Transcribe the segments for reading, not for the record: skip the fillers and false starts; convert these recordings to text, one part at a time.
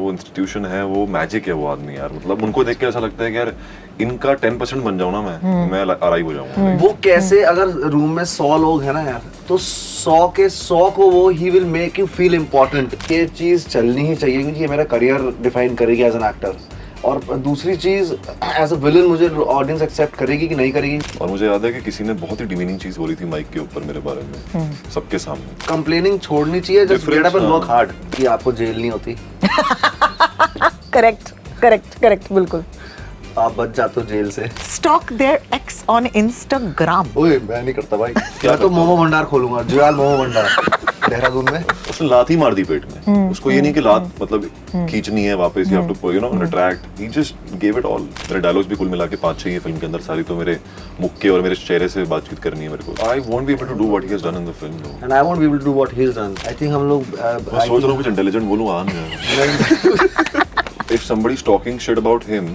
वो इंस्टीट्यूशन है, वो मैजिक है वो आदमी यार। मतलब उनको देख के ऐसा लगता है कि यार इनका 10% बन जाऊं ना मैं अराइव हो जाऊंगा। वो कैसे, अगर रूम में 100 लोग हैं ना यार, तो 100 के 100 को वो he will make you feel important. ये चीज़ चलनी ही चाहिए क्योंकि ये मेरा करियर डिफाइन करेगी एज एन एक्टर। और दूसरी चीज़, एज अ विलन मुझे ऑडियंस एक्सेप्ट करेगी कि नहीं करेगी। और मुझे याद है कि किसी ने बहुत ही डिमीनिंग चीज बोली थी माइक के ऊपर मेरे बारे में, सबके सामने। कंप्लेनिंग छोड़नी चाहिए, just get up and work hard. कि आपको जेल नहीं होती। करेक्ट करेक्ट करेक्ट, बिल्कुल। आप बच जाते हो जेल से। Stalk their ex on Instagram. ओए मैं नहीं करता भाई। मैं तो मोमो भंडार खोलूंगा, जुयाल मोमो भंडार देहरादून में। उसने लात ही मार दी पेट में। उसको ये नहीं कि लात मतलब खींचनी है वापस, you have to you know attract. He just gave it all. मेरे डायलॉग्स भी कुल मिला के 5-6 ये फिल्म के अंदर सारी तो मेरे मुक्के और मेरे चेहरे से बातचीत करनी है मेरे को। I won't be able to do what he has done in the film and I won't be able to do what he has done. I think हम लोग मैं सोच रहा हूं कुछ इंटेलिजेंट बोलूं, आ नहीं। If somebody's talking shit about him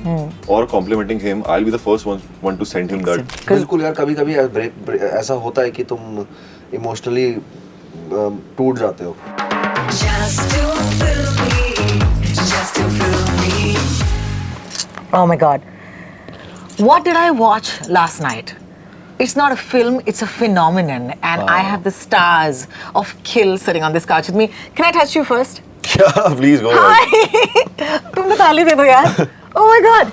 or complimenting him, I'll be the first one to send him that. बिल्कुल यार, कभी-कभी ऐसा होता है कि तुम इमोशनली टूट जाते हो। Just to fill me, just to fill me. Oh my God. What did I watch last night? It's not a film, it's a phenomenon. And I have the stars of Kill sitting on this couch with me. Can I touch you first? Yeah, please go ahead. तुम तो ताली दे दो यार। Oh my God.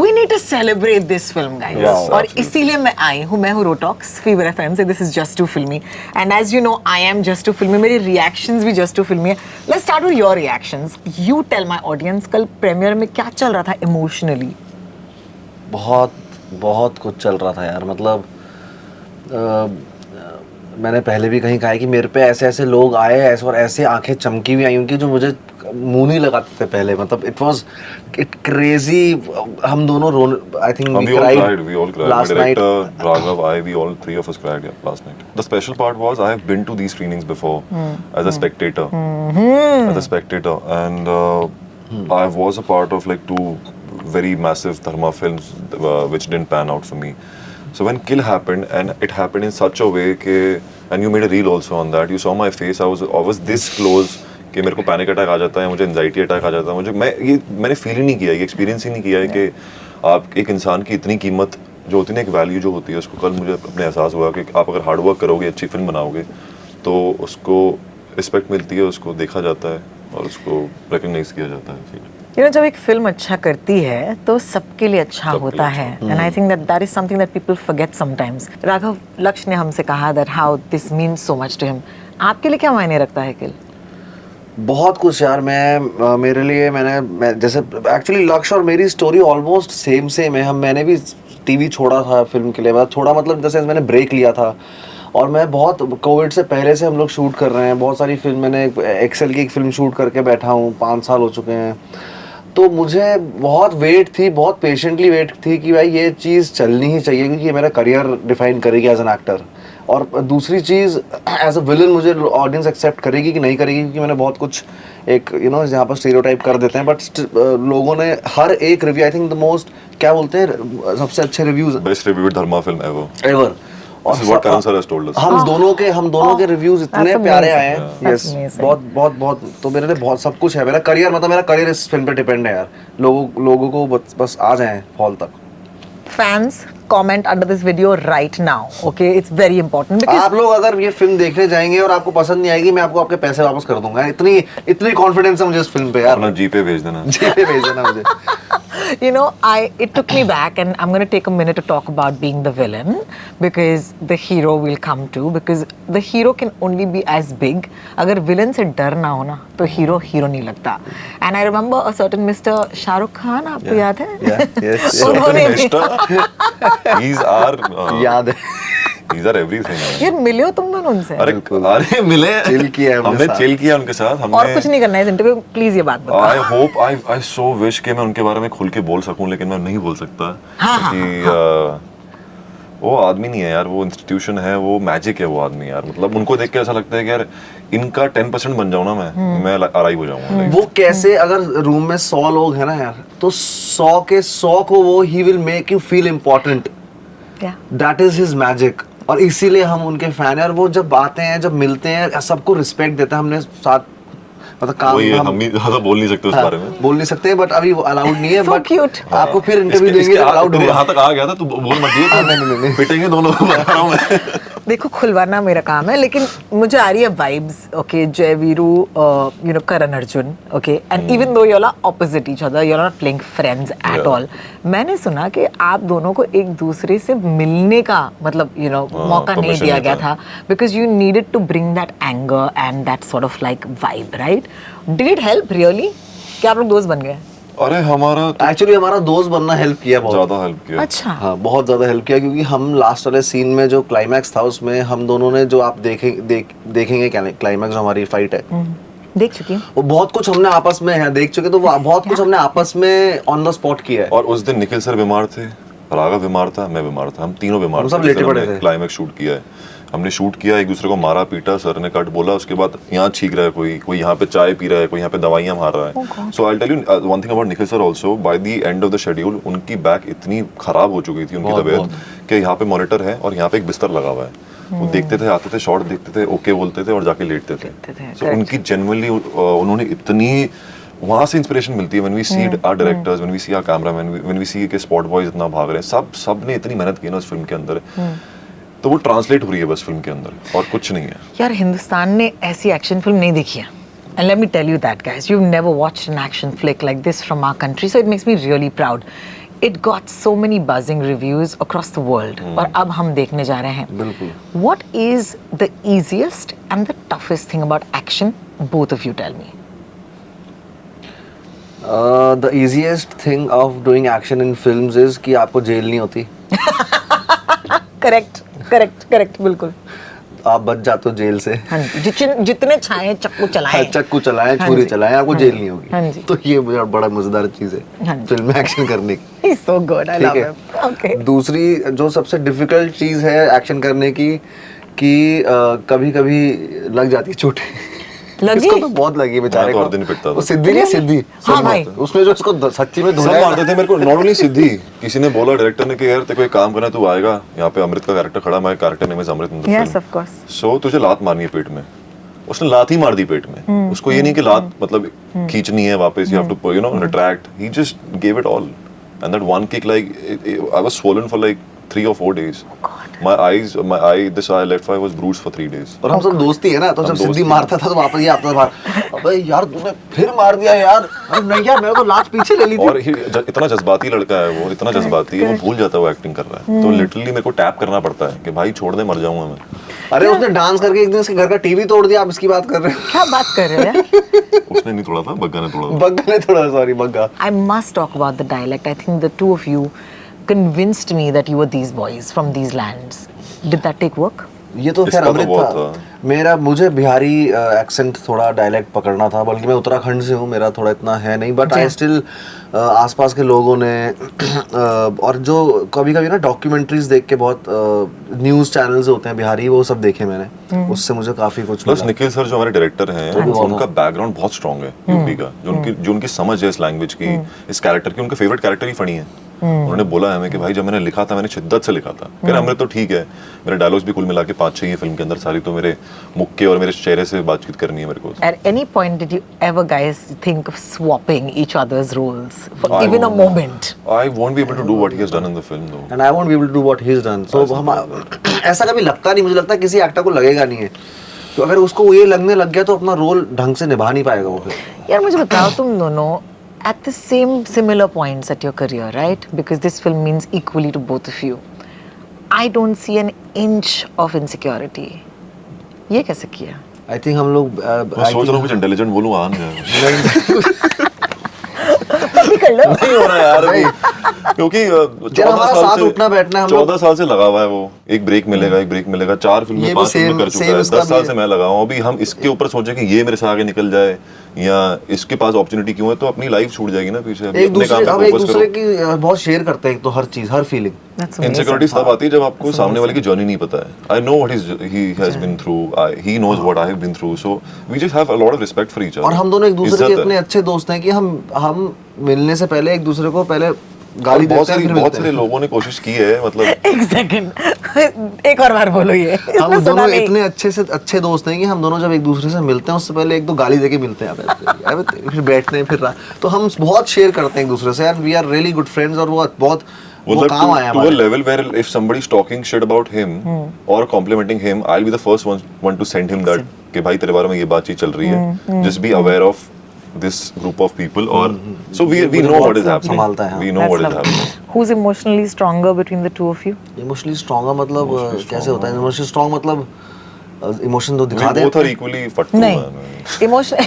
We need to celebrate this film, guys. Yes, और absolutely. इसीलिए मैं आई हूँ। मैं हूँ रोटॉक्स फीवर एफएम से। This is Just Too Filmy. And as you know, I am Just Too Filmy. मेरे reactions भी Just Too Filmy है। Let's start with your reactions. You tell my audience, कल प्रीमियर में क्या चल रहा था emotionally? बहुत बहुत कुछ चल रहा था यार। मतलब मैंने पहले भी कहीं कहा है कि मेरे पे ऐसे ऐसे लोग आए, ऐसे और ऐसे आंखें चमकी हुई आई उनकी जो मुझे मुंह नहीं लगाते थे पहले। मतलब इट क्रेजी। हम दोनों I think We all cried. Last My night. director, Raghav, we all three of us cried last night. The special part was I have been to these screenings before as a spectator. As a spectator, and I was a part of like 2 very massive Dharma films which didn't pan out for me. So when Kill happened, and it happened in such a way कि, and you made a reel also on that. You saw my face. I was this close कि मेरे को panic attack आ जाता है, मुझे anxiety attack आ जाता है। मुझे मैंने फील ही नहीं किया, ये एक्सपीरियंस ही नहीं किया है कि आप एक इंसान की इतनी कीमत जो होती है ना, एक वैल्यू जो होती है, उसको कल मुझे अपने एहसास हुआ कि आप अगर हार्ड वर्क करोगे, अच्छी फिल्म बनाओगे तो उसको रिस्पेक्ट मिलती है, उसको देखा जाता है और उसको रिकॉग्नाइज किया जाता है। You know, जब एक फिल्म अच्छा करती है तो सबके लिए अच्छा होता है। And I think that is something that people forget sometimes. Raghav, लक्ष्य ने हमसे कहा that how this means so much to him. आपके लिए क्या मायने रखता है किल? बहुत कुछ यार। मेरे लिए मैं जैसे एक्चुअली लक्ष्य और मेरी स्टोरी ऑलमोस्ट सेम है। मैंने भी टीवी छोड़ा था फिल्म के लिए। छोड़ा मतलब जैसे मैंने ब्रेक लिया था और मैं बहुत कोविड से पहले से हम लोग शूट कर रहे हैं। बहुत सारी फिल्म मैंने एक्सेल की एक फिल्म शूट करके बैठा हूँ, 5 साल हो चुके हैं। तो मुझे बहुत वेट थी, बहुत पेशेंटली वेट थी कि भाई ये चीज़ चलनी ही चाहिए क्योंकि ये मेरा करियर डिफाइन करेगी एज एन एक्टर। और दूसरी चीज़, एज अ विलन मुझे ऑडियंस एक्सेप्ट करेगी कि नहीं करेगी क्योंकि मैंने बहुत कुछ एक यहाँ पर स्टीरियोटाइप कर देते हैं। बट लोगों ने हर एक review, I think the most, क्या बोलते हैं, सबसे अच्छे रिव्यूज, बेस्ट रिव्यूड धर्मा फिल्म एवर। और This is what Karan sir has told us. हम दोनों के रिव्यूज इतने That's प्यारे amazing. आए हैं। That's yes, amazing. बहुत तो मेरे लिए बहुत सब कुछ है। मेरा करियर इस फिल्म पे डिपेंड है यार। लोगों को बस आ जाए हॉल तक। Fans, comment under this video right now. Okay, it's very important because आप लोग अगर ये फिल्म देखने जाएंगे और आपको पसंद नहीं आएगी, मैं आपको आपके पैसे वापस कर दूंगा। इतनी कॉन्फिडेंस है मुझे इस फिल्म पे यार। अपना जीपे भेज देना। जीपे भेज देना मुझे। you know, it took me back, and I'm going to take a minute to talk about being the villain because the hero will come too, because the hero can only be as big. अगर villain से डर ना हो ना तो hero नहीं लगता. And I remember a certain Mr. Shahrukh Khan, आपको याद है? Yes. उन्होंने भी- These are याद है। These are everything. यार मिले हो तुम दोनों उनसे? अरे मिले, Chill किया है उनके हमने साथ। चिल किया उनके साथ। और कुछ नहीं करना है इस इंटरव्यू, प्लीज ये बात बताओ। I hope I so wish कि मैं उनके बारे में खुल के बोल सकूं, लेकिन मैं नहीं बोल सकता क्योंकि वो आदमी नहीं है यार, वो इंस्टीट्यूशन है, वो मैजिक है वो आदमी यार। मतलब उनको देख के ऐसा लगता है कि यार इनका 10% बन जाऊं ना मैं अराइव हो जाऊंगा। वो कैसे, अगर रूम में 100 लोग हैं ना यार, तो 100 के 100 को वो he will make you feel important. That is his magic. और इसीलिए हम उनके फैन हैं। और वो जब आते हैं, जब मिलते हैं, सबको रिस्पेक्ट देता है। हमने साथ मतलब काम वही है, हम भी ज्यादा बोल नहीं सकते उस बारे में। बोल नहीं सकते, बट अभी अलाउड नहीं है। So but cute. आपको फिर इंटरव्यू इसके देंगे तो अलाउड तेरे होगा। यहाँ तक आ गया था, तू बोल मत दिए तो नहीं। पिटेंगे दोनों को, बता रहा हूँ मैं। देखो खुलवाना मेरा काम है, लेकिन मुझे आ रही है vibes, okay, Jai Veeru, you know, Karan Arjun, okay, and even though you are opposite each other, you are not playing friends at Yeah. All, मैंने सुना कि आप दोनों को एक दूसरे से मिलने का मतलब यू नो मौका नहीं permission दिया नहीं गया था। था, because you needed to bring that anger and that sort of like vibe, right? Did it help really कि आप लोग दोस्त बन गए? अरे हमारा तो एक्चुअली हमारा दोस्त बनना हेल्प किया बहुत। ज्यादा हेल्प किया। अच्छा, हाँ, बहुत ज़्यादा हेल्प किया, क्योंकि हम लास्ट वाले सीन में जो क्लाइमैक्स था उसमें हम दोनों ने जो आप देखेंगे क्लाइमैक्स हमारी फाइट है, देख चुकी हूँ। वो बहुत कुछ हमने आपस में है देख चुके, तो वो बहुत कुछ हमने आपस में ऑन द स्पॉट किया है। और उस दिन निखिल सर बीमार थे, राघव बीमार था, मैं बीमार था, हम तीनों बीमार हम थे। सब लेटे पड़े थे। क्लाइमैक्स शूट किया है, हमने शूट किया, एक दूसरे को मारा पीटा, सर ने कट बोला, उसके बाद यहाँ छींक रहा है कोई यहाँ पे चाय पी रहा है, कोई यहाँ पे दवाइयाँ मार रहा है। So I tell you one thing about Nikhil sir also, by the end of the schedule उनकी बैक इतनी खराब हो चुकी थी, उनकी बहुत, तबीयत, बहुत। कि यहाँ पे मॉनिटर है और यहाँ पे एक बिस्तर लगा हुआ है। वो देखते थे, आते थे, शॉट देखते थे, ओके बोलते थे और जाके लेटते थे। सो उनकी जेन्युइनली उन्होंने इतनी वहाँ से इंस्पिरेशन मिलती है, when we see our directors, when we see our cameraman, when we see के स्पॉट बॉयज इतना भाग रहे हैं, सब ने इतनी मेहनत की ना उस फिल्म के अंदर, तो वो ट्रांसलेट हो रही है बस फिल्म के अंदर, और कुछ नहीं है। यार हिंदुस्तान ने ऐसी एक्शन फिल्म नहीं देखी है, and let me tell you that guys, you've never watched an action flick like this from our country, so it makes me really proud. It got so many buzzing reviews across the world, और अब हम देखने जा रहे हैं। बिल्कुल। What is the easiest and the toughest thing about action? Both of you tell me. The easiest thing of doing action in films is कि आपको जेल नहीं होती, Correct, बिल्कुल। आप बच जाते हो जेल से। हाँ जी, जितने चाहे चक्कू चलाएं, चक्कू चलाएं, हाँ छुरी जी, चलाएं, आपको हाँ जेल जी, नहीं होगी। हाँ जी। तो ये बड़ा मजेदार चीज हाँ है जी। फिल्म में एक्शन करने की। He's so good, I ठीक love है। him. Okay. दूसरी जो सबसे डिफिकल्ट चीज है एक्शन करने की, कि कभी कभी लग जाती है चोटें। लगी? इसको तो बहुत लगी बेचारे मैं तो को। हर दिन ही पिटता था। वो सिद्धि नहीं, सिद्धि हाँ सब भाई। उसमें जो इसको सच्ची में सब धुलाया मारते थे मेरे को, नॉट ओनली सिद्धि, किसी ने बोला डायरेक्टर ने कि यार तेरे को एक काम करना है, तू आएगा यहाँ पे, अमृत का कैरेक्टर खड़ा, my character name is Amrit in the Yes, film, of course. So तुझे लात मारनी है पेट में। उसने लात ही मार दी पेट में, उसको ये नहीं कि लात मतलब खींचनी है वापस, you have to you know retract, he just gave it all, and that one kick, like I was swollen for like 3 or 4 days. My eye, this eye, left eye was bruised for 3 days. और हम सब दोस्ती है ना, तो जब हम सिद्धि दोस्ती मारता था तो वापस ये आता था बाहर, अबे यार तूने फिर मार दिया यार। अरे नहीं यार, मेरे को लात पीछे ले ली थी। और इतना जज्बाती लड़का है वो, इतना जज्बाती है, वो भूल जाता है वो एक्टिंग कर रहा है, तो लिटरली मेरे को टैप करना पड़ता है कि भाई छोड़ दे, मर जाऊंगा मैं। अरे उसने डांस करके एक दिन उसके घर का टीवी तोड़ दिया, आप इसकी बात कर रहे हो? क्या बात कर रहे हो यार? उसने नहीं तोड़ा था, बग्गा ने तोड़ा था। बग्गा ने तोड़ा, sorry Bagga. I must talk about the dialect. I think the two of you convinced me that you were these boys from these lands. Did that take work? ये तो इसका खैर तो अमृत बहुत था। मुझे बिहारी एक्सेंट थोड़ा डायलेक्ट पकड़ना था, बल्कि मैं उत्तराखंड से हूँ, मेरा थोड़ा इतना है नहीं, बट आई स्टिल आसपास के लोगों ने और जो कभी कभी ना डॉक्यूमेंट्रीज देख के, बहुत न्यूज़ चैनल्स होते हैं बिहारी, वो सब देखे मैंने, उससे मुझे काफ़ी कुछ प्लस मिला। निखिल सर जो हमारे डायरेक्टर हैं, भी बहुत उनका बैकग्राउंड बहुत स्ट्रॉन्ग है यूपी का, जो उनकी समझ है इस लैंग्वेज की, इस कैरेक्टर की, उनका फेवरेट कैरेक्टर ही फनी है। उन्होंने बोला है हमें कि भाई जब मैंने लिखा था, मैंने शिद्दत से लिखा था, फिर अमृत तो ठीक है, मेरे डायलॉग्स भी कुल मिला के 5-6 ये फिल्म के अंदर, सारी तो मेरे मुक्के और मेरे चेहरे से बातचीत करनी है मेरे को। At any point, did you ever guys think of swapping each other's roles for I even a won't. moment? I won't be able to do what he has done in the film though. And I won't be able to do what he is done. So हम ऐसा कभी लगता नहीं, मुझे लगता है किसी actor को लगेगा नहीं है, तो अगर उसको ये लगने लग गया तो अपना रोल ढंग से निभा नहीं पाएगा वो फिर। यार मुझे बताओ, तुम दोनों at the similar points at your career, right? Because this film means equally to both of you. I don't see an inch of insecurity. ये कैसे किया? आई थिंक हम लोग मैं सोच रहा हूँ कुछ इंटेलिजेंट बोलूँ, आ नहीं कर लो। नहीं हो रहा यार अभी, क्योंकि 14 हमारा साल साथ से उठना बैठना है, हम लोग 14 साल से लगा हुआ है वो, एक ब्रेक मिलेगा, 4 फिल्में ये भी 5 फिल्में कर same चुका है, इसका 10 साल भी से है। मैं लगा हूँ। अभी हम इसके ऊपर सोचे कि ये मेरे से आगे निकल जाए या इसके पास अपॉर्चुनिटी क्यों है, तो अपनी लाइफ छूट जाएगी ना पीछे। अभी एक अपने काम दूसरे, हम पे एक फोकस दूसरे करो। की बहुत शेयर करते हैं, एक तो हर चीज, हर फीलिंग। That's amazing. इनसिक्योरिटीज तब आती है जब आपको सामने वाले की जर्नी नहीं पता है। I know what he has been through, he knows what I have been through, so we just have a lot of respect for each other. और हम दोनों एक दूसरे के इतने अच्छे दोस्त हैं कि हम मिलने से पहले एक दूसरे को पहले गाली बहुत देते हैं सारी फिर बहुत मिलते सारे हैं। लोगों ने कोशिश की है मतलब एक सेकंड एक और बार बोलो ये हम इसने सुना दोनों नहीं। इतने अच्छे दोस्त हैं कि हम दोनों जब एक दूसरे से मिलते हैं उससे पहले एक दो गाली देके मिलते हैं फिर बैठते हैं फिर तो हम बहुत शेयर करते हैं एक दूसरे से, and we are really good friends, और वो बहुत वो मतलब काम आया to a हमारे। level where if somebody is talking shit about him or complimenting him, I'll be the first one to send him that कि भाई तेरे बारे में ये बातचीत चल रही है, just be aware of this group of people, or so we know what is happening, संभालता है, हाँ। we know what is That's lovely. happening. Who's emotionally stronger between the two of you? Emotionally strong मतलब Emotionally कैसे strong, होता है emotionally strong मतलब emotion तो दिखा We देते both are हैं। equally फट्टू नहीं man. emotionally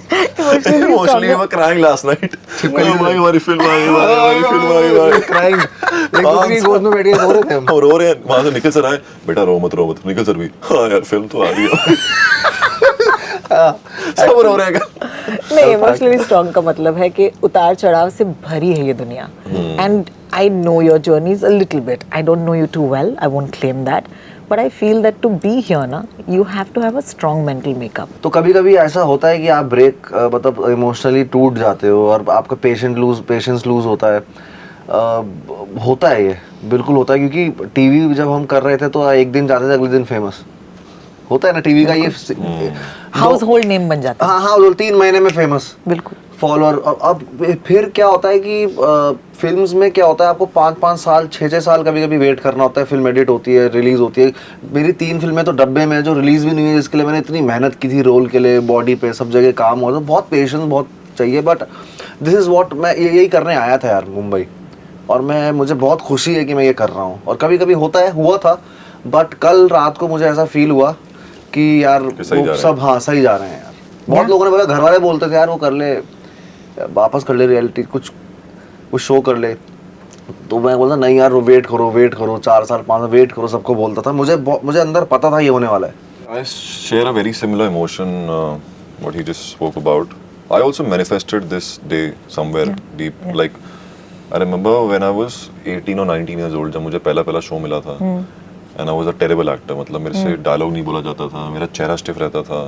Emotionally we stronger. were crying last night. भाई हमारी फिल्म आ गई, हमारी फिल्म आ गई भाई। Crying. एक दूसरे की गोद में बैठ के रो रहे थे हम। और रो रहे हैं, वहां से निखिल सर आए, बेटा रो मत, निखिल सर भी हाँ यार फिल्म तो आ रही है। सब रो रहे हैं। नहीं, इमोशनली स्ट्रॉन्ग का मतलब है कि उतार चढ़ाव से भरी है ये दुनिया, and I know your journeys a little bit, I don't know you too well, I won't claim that, but I feel that to be here ना you have to have a strong mental makeup. तो कभी कभी ऐसा होता है कि आप break मतलब इमोशनली टूट जाते हो और आपका पेशेंस लूज होता है। होता है, ये बिल्कुल होता है, क्योंकि टीवी जब हम कर रहे थे तो एक दिन जाते थे अगले दिन फेमस होता है ना टीवी का ये हाउस होल्ड नेम बन जाता है। हाँ हाँ 3 महीने में फेमस बिल्कुल। फॉलोअर। अब फिर क्या होता है कि फिल्म्स में क्या होता है, आपको 5-5 साल 6-6 साल कभी कभी वेट करना होता है। फिल्म एडिट होती है, रिलीज होती है। मेरी 3 फिल्में तो डब्बे में है जो रिलीज भी नहीं है, जिसके लिए मैंने इतनी मेहनत की थी, रोल के लिए, बॉडी पे, सब जगह काम हो, तो बहुत पेशेंस बहुत चाहिए। बट दिस इज़ वॉट मैं यही करने आया था यार मुंबई, और मुझे बहुत खुशी है कि मैं ये कर रहा हूँ। और कभी कभी हुआ था, बट कल रात को मुझे ऐसा फील हुआ कि यार सही जा रहे सब हाँ सही जा रहे हैं यार। बहुत लोगों ने बोला, घर वाले बोलते थे यार वो कर ले, वापस कर ले, रियलिटी कुछ शो कर ले। तो मैं बोलता नहीं यार, वेट करो 4 साल 5 साल वेट करो, सबको बोलता था। मुझे अंदर पता था ये होने वाला है। I share a very similar emotion, what he just spoke about. I also manifested this day somewhere deep. Like, I remember when I was 18 or 19 years old, जब मुझे पहला शो मिला था, and I was a terrible actor. मतलब मेरे से dialogue नहीं बोला जाता था, मेरा चेहरा स्टिफ रहता था,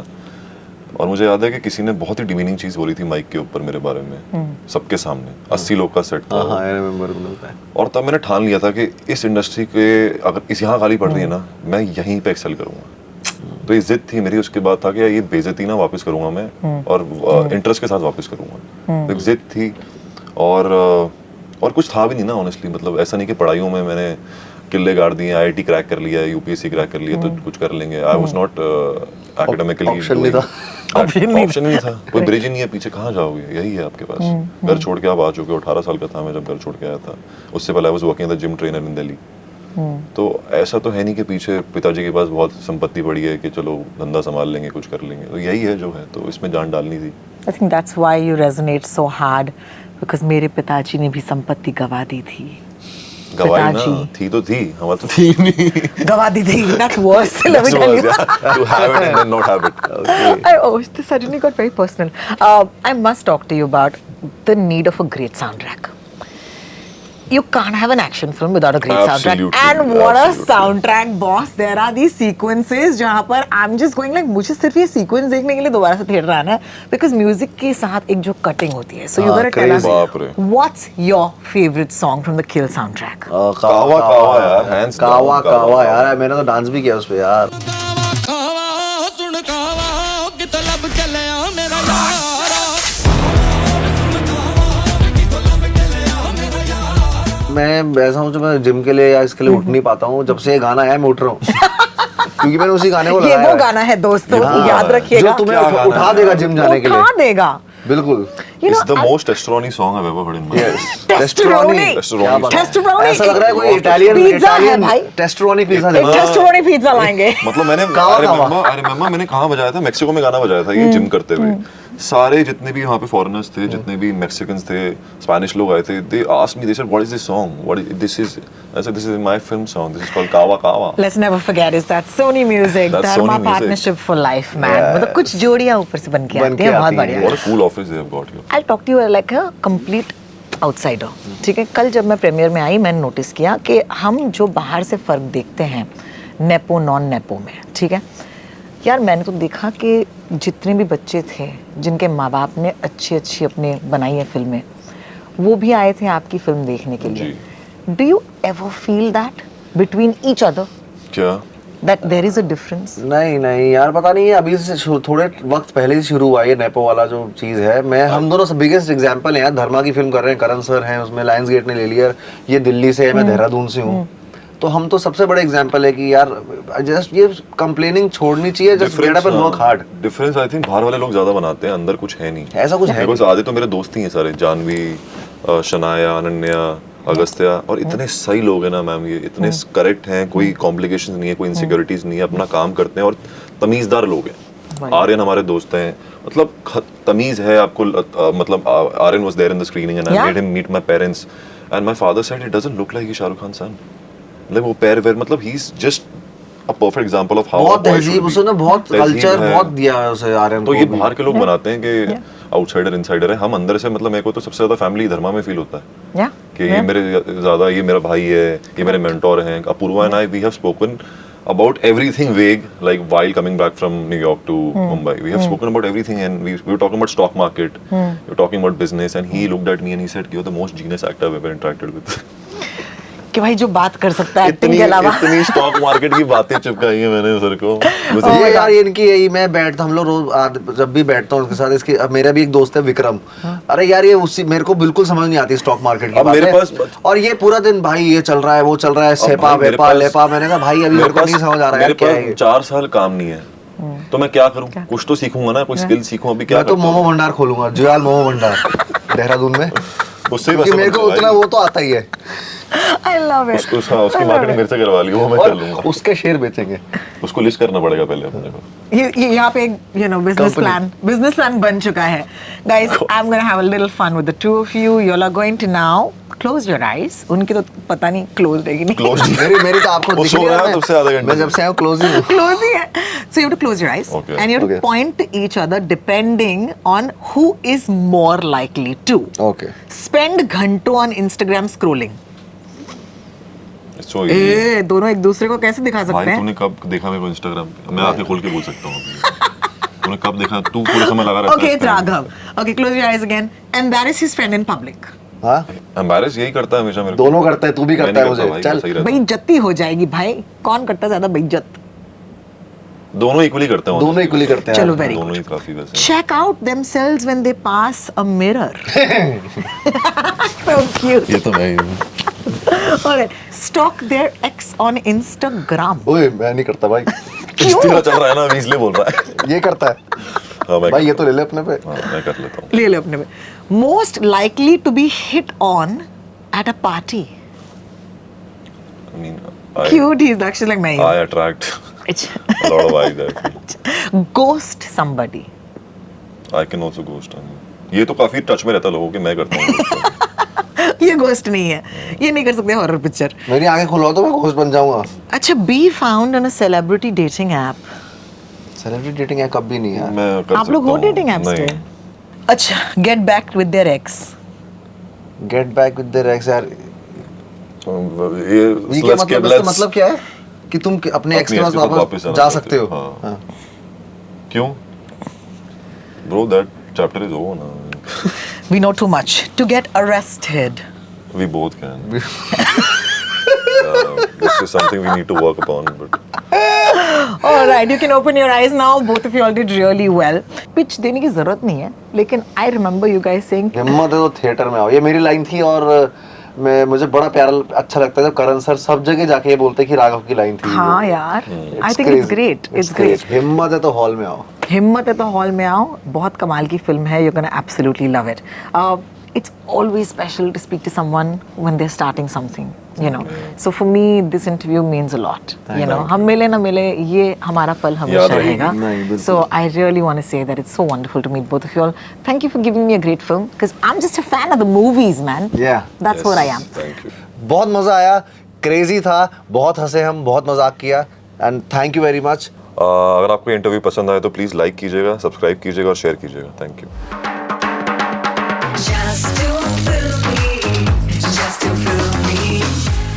और मुझे याद है कि किसी ने बहुत ही डिमीनिंग चीज़ बोली थी माइक के ऊपर मेरे बारे में, सबके सामने। 80 लोग का सेट था। हाँ, I remember मिलता है। और तब मैंने ठान लिया था कि इस इंडस्ट्री के अगर इस यहाँ गाली पड़ रही है ना, मैं यहीं पे एक्सेल करूँगा। तो ये जिद थी मेरी, उसके बाद था कि ये बेइज्जती ना वापस करूँगा मैं, और इंटरेस्ट के साथ वापस करूँगा। तो एक जिद थी, और कुछ था भी नहीं ना ऑनेस्टली। मतलब ऐसा नहीं कि पढ़ाइयों में मैंने किले गाड़ दिए, IIT क्रैक कर लिया, UPSC क्रैक कर लिया तो कुछ कर लेंगे। I was not academically option नहीं था। ऑप्शन नहीं था, कोई ब्रिज ही नहीं है पीछे, कहाँ जाओगे, यही है आपके पास। घर छोड़ के आप आ चुके हो, 18 साल का था मैं जब घर छोड़ के आया था। उससे पहले I was working as a gym trainer in Delhi. तो ऐसा तो है नहीं कि पीछे पिताजी के पास बहुत संपत्ति पड़ी है कि चलो धंधा संभाल लेंगे, कुछ कर लेंगे। तो यही है जो है, तो इसमें जान डालनी थी। I think that's why you resonate so hard, because मेरे पिताजी ने भी संपत्ति गवा दी थी। गवाई ना पिताजी। थी तो थी, हमारा तो थी नहीं। गवा दी थी, that's worse. Let me That's tell worse, you. yeah. To have it and then not have it. This suddenly got very personal. I must talk to you about the need of a great soundtrack. You can't have an action film without a great soundtrack. Absolutely, And what a absolutely. soundtrack, boss. There are these sequences जहाँ पर I'm just going like मुझे सिर्फ ये sequence देखने के लिए दोबारा से थिएटर आना है, because music के साथ एक जो cutting होती है. So you gotta tell us, बाप रे। what's your favorite song from the Kill soundtrack? कावा यार, hands down, कावा यार, मैंने तो डांस भी किया उस पे यार। ਕਾਵਾ ਸੁਣ ਕਾਵਾ ਕਿਤੇ ਲੱਭ ਚੱਲਿਆ ਮੇਰਾ ਯਾਰ मैं ऐसा हूँ जो मैं जिम के लिए या इसके लिए उठ नहीं पाता हूँ। जब से ये गाना आया मैं उठ रहा हूँ क्योंकि मैंने उसी गाने को ये लगाया वो गाना है दोस्तों, हाँ, याद रखिएगा। जो तुम्हें क्या गाना उठा है? देगा जिम जाने के लिए। उठा देगा। बिल्कुल। You It's know, the most testosterone song I've ever heard in my life. Testosterone. क्या बात है? Testosterone ऐसा लग रहा है कोई पिज्जा है भाई। टेस्टरोनी पिज्जा एक टेस्टोरोनी पिज्जा लाएंगे। मतलब मैंने I remember मैंने कहाँ बजाया था, मेक्सिको में गाना बजाया था ये जिम करते हुए। सारे जितने भी वहाँ पे फॉरेनर्स थे, जितने भी मैक्सिकन्स थे, स्पेनिश लोग आए थे, they asked me, they said, what is this song? This is, I said, this is my film song. This is called Kawa Kawa. Let's never forget is that Sony Music, That's Dharma Sony Music. partnership for life, man. मतलब कुछ जोड़ियाँ ऊपर से बन के बन आती के हैं, बहुत आती हैं। बढ़िया। What a cool office they have got here. I'll talk to you like a complete outsider. ठीक है, कल जब मैं प्रीमियर में आई मैंने नोटिस किया कि हम जो बाहर से फ़र्क देखते हैं नेपो नॉन नेपो में, ठीक है यार, मैंने तो देखा कि जितने भी बच्चे थे जिनके माँ बाप ने अच्छी अच्छी अपने बनाई है फिल्में, वो भी आए थे आपकी फिल्म देखने के लिए. Do you ever feel that between each other क्या? that there is a difference? नहीं यार, पता नहीं, अभी से थोड़े वक्त पहले ही शुरू हुआ ये नेपो वाला जो चीज है. मैं हम दोनों बिगेस्ट एग्जांपल हैं यार. धर्मा की फिल्म कर रहे हैं, करण सर हैं उसमें, लायंस गेट ने ले लिया. ये दिल्ली से है, मैं देहरादून से हूँ. तो हम तो सबसे बड़े एग्जांपल है कि यार जस्ट ये कंप्लेनिंग छोड़नी चाहिए, just get up and work hard. Difference I think बाहर वाले लोग ज्यादा बनाते हैं, अंदर कुछ है नहीं. ऐसा कुछ है बिकॉज़ आधे तो मेरे दोस्त ही हैं सारे, जानवी, शनाया, अनन्या, अगस्त्या, और इतने सही लोग हैं ना मैम. ये इतने करेक्ट हैं, कोई कॉम्प्लिकेशंस नहीं है, कोई इनसिक्योरिटीज नहीं है, अपना काम करते हैं और तमीजदार लोग हैं. आर्यन हमारे दोस्त हैं, मतलब तमीज है आपको. मतलब Aryan was there in the screening and I made him meet my parents and my father said it doesn't look like Shahrukh Khan son. मतलब वो पैर वेर, मतलब he is just a perfect example of how बहुत तहजीब, उसने बहुत कल्चर बहुत दिया है उसे आर्यन तो को ये भी. बाहर के लोग बनाते हैं कि आउटसाइडर इनसाइडर है. हम अंदर से, मतलब मेरे को तो सबसे ज्यादा फैमिली धर्मा में फील होता है Yeah. कि ये मेरे ज्यादा, ये मेरा भाई है, ये मेरे मेंटोर हैं. Apoorva and I, we have spoken about everything vague, like while coming back from New York to Mumbai. We have spoken about everything, and we were talking about stock market, we were talking about business, and he looked at me and he said, "You're the most genius actor I've ever interacted with." कि भाई जो बात कर सकता है acting के अलावा. इतनी स्टॉक मार्केट की बातें चिपकाई है मैंने सर को. ये यार इनकी यही, मैं बैठता, हम लोग जब भी बैठता हूँ उनके साथ, इसके अब मेरा भी एक दोस्त है विक्रम. अरे यार ये उसी, मेरे को बिल्कुल समझ नहीं आती स्टॉक मार्केट की अब मेरे बातें. पास- और ये पूरा दिन भाई ये चल रहा है, वो चल रहा है, सेपा मेरे वेपा पास- लेपा. मैंने कहा भाई अभी मेरे को नहीं समझ आ रहा है मेरे क्या है पास ये. 4 साल काम नहीं है, तो मैं क्या करूं? कुछ तो सीखूंगा ना, कोई स्किल सीखूं. अभी क्या मैं तो करता हूं? मोमो भंडार खोलूंगा, जुयाल मोमो भंडार देहरादून में. उससे ही क्योंकि पैसा मेरे को बनता है उतना भाई. वो तो आता ही है. I love it. उसकी मार्केटिंग मेरे से करवा ली, वो मैं कर और लूंगा. उसके शेयर बेचेंगे. उसको लिस्ट करना पड़ेगा पहले अपने को. ये यहाँ पे you know Company. business plan बन चुका है. Guys, I'm gonna have a little fun with the two of you. You all are going to now close your eyes. उनकी तो पता नहीं close रहेगी नहीं. क्लोज मेरी तो आपको वो दिख सो नहीं रहा है मैं- तब से आधे घंटे मैं जब से आया क्लोज ही हूँ. Close ही है. So you have to close your eyes Okay. and you have to Okay. point to each other depending on who is more likely to Okay. spend घंटों on Instagram scrolling. सो ए दोनों एक दूसरे को कैसे दिखा भाई सकते हैं? तूने कब देखा मेरे को इंस्टाग्राम पे? मैं आके खोल के बोल सकता हूँ अभी. तूने कब देखा? तू पूरे समय लगा रहता Okay, है it's Raghav. Okay, close your eyes again. Embarrass his friend in public. हाँ, एम्बैरेस यही करता है हमेशा मेरे को. दोनों करते हैं, तू भी मैं करता है नहीं करता मुझे. भाई, चल मैं सही रहता हूँ. बेइज्जती हो जाएगी भाई. कौन करता है ज्यादा बेइज्जत? दोनों इक्वली करते हैं. दोनों इक्वली करते हैं. चलो, very दोनों good. ही काफी वैसे हैं. Check out themselves when they pass a mirror. So cute. ये तो मैं ही हूँ. Alright. Stalk their ex on Instagram. ओए मैं नहीं करता भाई. तेरा चल रहा है ना, अभी इसलिए बोल रहा है. ये करता है हाँ, मैं भाई. ये तो ले ले अपने पे. हाँ, मैं कर लेता हूँ. ले ले अपने में. Most likely to be hit on at a party. I mean, I Cute. He's actually like me. attract a lot of eyes. I feel. Ghost somebody. I can also ghost. I mean. ये तो काफी touch में रहता है लोगों के. मैं करता हूँ. ये घोस्ट नहीं है. ये नहीं कर सकते हॉरर पिक्चर. मेरी आंखें खुलवा तो मैं घोस्ट बन जाऊंगा. अच्छा, be found on a celebrity dating app. Celebrity dating है, कब भी नहीं है. मैं कर आप लोग सकता हो हूँ. डेटिंग एप्स नहीं. पे? अच्छा, get back with their ex. Get back with their x यार. ये ये क्या मतलब, इसका मतलब क्या है कि तुम अपने एक्स के पास वापस आना जा चाहते सकते हो. हाँ. हाँ. क्यों? Bro, that chapter is over now. We know too much. To get arrested. We both can. This is something we need to work upon. But All right, you can open your eyes now. Both of you all did really well. Pitch देने की जरूरत नहीं है, लेकिन I remember you guys saying हिम्मत है तो theatre में आओ. ये मेरी लाइन थी और मुझे बड़ा प्यारा अच्छा लगता है जब करण सर सब जगह जाके ये बोलते हैं कि राघव की लाइन थी. हाँ यार, I think it's great. It's great. हिम्मत है तो हॉल में आओ. हिम्मत है तो हॉल में आओ. बहुत कमाल की फिल्म है. You're gonna absolutely love it. It's always special to speak to someone when they're starting something, you know. So for me, this interview means a lot. You know, हम मिले ना मिले, ये हमारा पल हमेशा याद रहेगी. रहेगा. नहीं, बिल्कुल. So I really want to say that it's so wonderful to meet both of you all. Thank you for giving me a great film because I'm just a fan of the movies, man. Yeah. That's what I am. Thank you. बहुत मजा आया. Crazy था. बहुत हंसे हम. बहुत मजाक किया. And thank you very much. अगर आपको इंटरव्यू पसंद आए तो प्लीज लाइक कीजिएगा, सब्सक्राइब कीजिएगा और शेयर कीजिएगा. Thank you. Just to fill me, just to fill me.